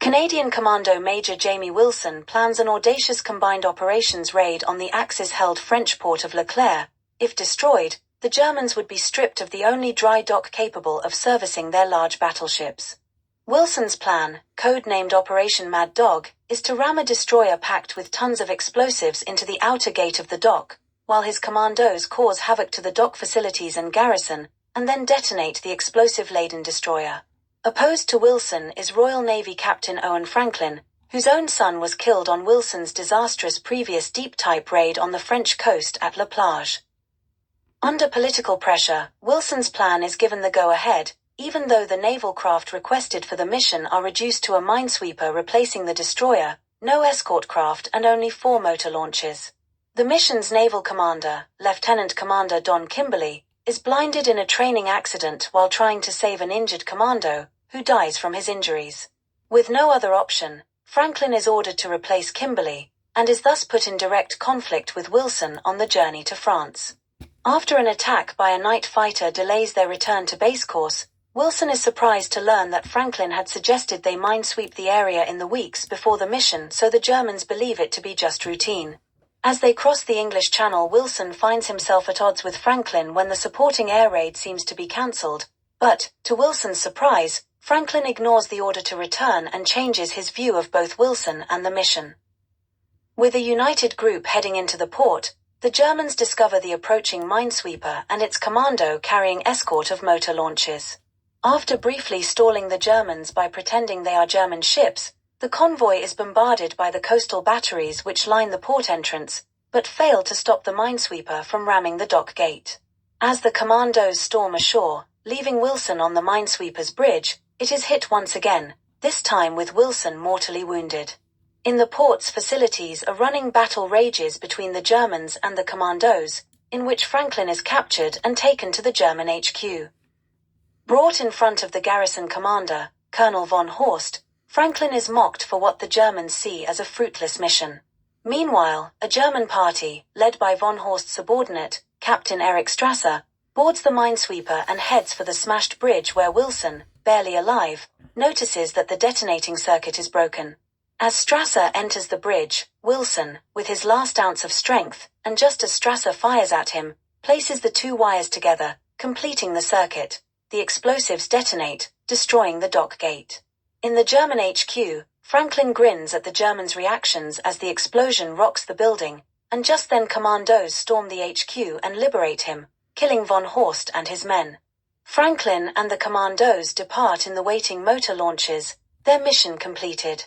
Canadian Commando Major Jamie Wilson plans an audacious combined operations raid on the Axis-held French port of Leclerc. If destroyed, the Germans would be stripped of the only dry dock capable of servicing their large battleships. Wilson's plan, code-named Operation Mad Dog, is to ram a destroyer packed with tons of explosives into the outer gate of the dock, while his commandos cause havoc to the dock facilities and garrison, and then detonate the explosive-laden destroyer. Opposed to Wilson is Royal Navy Captain Owen Franklin, whose own son was killed on Wilson's disastrous previous deep-type raid on the French coast at La Plage. Under political pressure, Wilson's plan is given the go-ahead, even though the naval craft requested for the mission are reduced to a minesweeper replacing the destroyer, no escort craft and only 4 motor launches. The mission's naval commander, Lieutenant Commander Don Kimberly, is blinded in a training accident while trying to save an injured commando, who dies from his injuries. With no other option, Franklin is ordered to replace Kimberly, and is thus put in direct conflict with Wilson on the journey to France. After an attack by a night fighter delays their return to base course, Wilson is surprised to learn that Franklin had suggested they minesweep the area in the weeks before the mission, so the Germans believe it to be just routine. As they cross the English Channel, Wilson finds himself at odds with Franklin when the supporting air raid seems to be cancelled, but, to Wilson's surprise, Franklin ignores the order to return and changes his view of both Wilson and the mission. With a united group heading into the port, the Germans discover the approaching minesweeper and its commando carrying escort of motor launches. After briefly stalling the Germans by pretending they are German ships, the convoy is bombarded by the coastal batteries which line the port entrance, but fail to stop the minesweeper from ramming the dock gate. As the commandos storm ashore, leaving Wilson on the minesweeper's bridge, it is hit once again, this time with Wilson mortally wounded. In the port's facilities, a running battle rages between the Germans and the commandos, in which Franklin is captured and taken to the German HQ. Brought in front of the garrison commander, Colonel von Horst, Franklin is mocked for what the Germans see as a fruitless mission. Meanwhile, a German party, led by von Horst's subordinate, Captain Erich Strasser, boards the minesweeper and heads for the smashed bridge where Wilson, barely alive, notices that the detonating circuit is broken. As Strasser enters the bridge, Wilson, with his last ounce of strength, and just as Strasser fires at him, places the 2 wires together, completing the circuit. The explosives detonate, destroying the dock gate. In the German HQ, Franklin grins at the Germans' reactions as the explosion rocks the building, and just then commandos storm the HQ and liberate him, killing von Horst and his men. Franklin and the commandos depart in the waiting motor launches, their mission completed.